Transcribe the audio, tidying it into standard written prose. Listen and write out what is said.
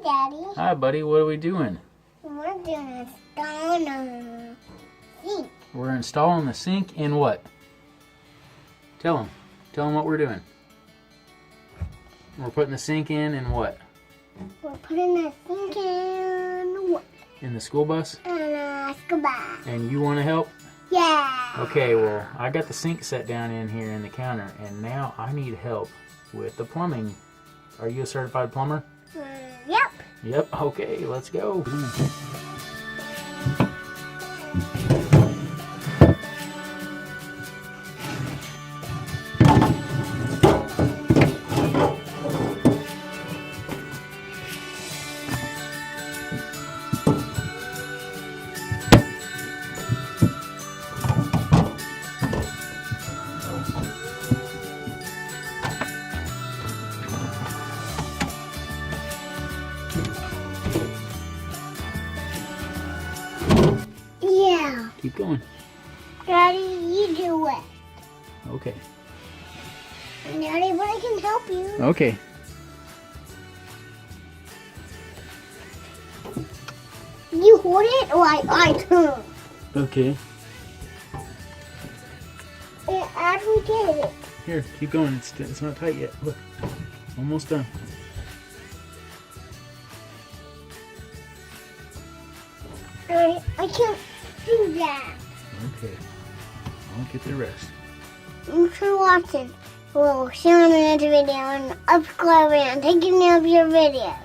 Daddy. Hi, buddy. What are we doing? We're doing a sink. We're installing the sink in what? Tell them. Tell them what we're doing. We're putting the sink in what? We're putting the sink in what? In the school bus? In a school bus. And you want to help? Yeah. Okay, well, I got the sink set down in here in the counter, and now I need help with the plumbing. Are you a certified plumber? Yep. Yep. Okay, let's go. Yeah. Keep going. Daddy, you do it. Okay. Daddy, but I can help you. Okay. You hold it or I turn. Okay. And as we get it. Here, keep going. It's not tight yet. Look. Almost done. I can't do that. Okay. I'll get the rest. Thanks for watching. We'll see you on the next video and subscribe and take any of your videos.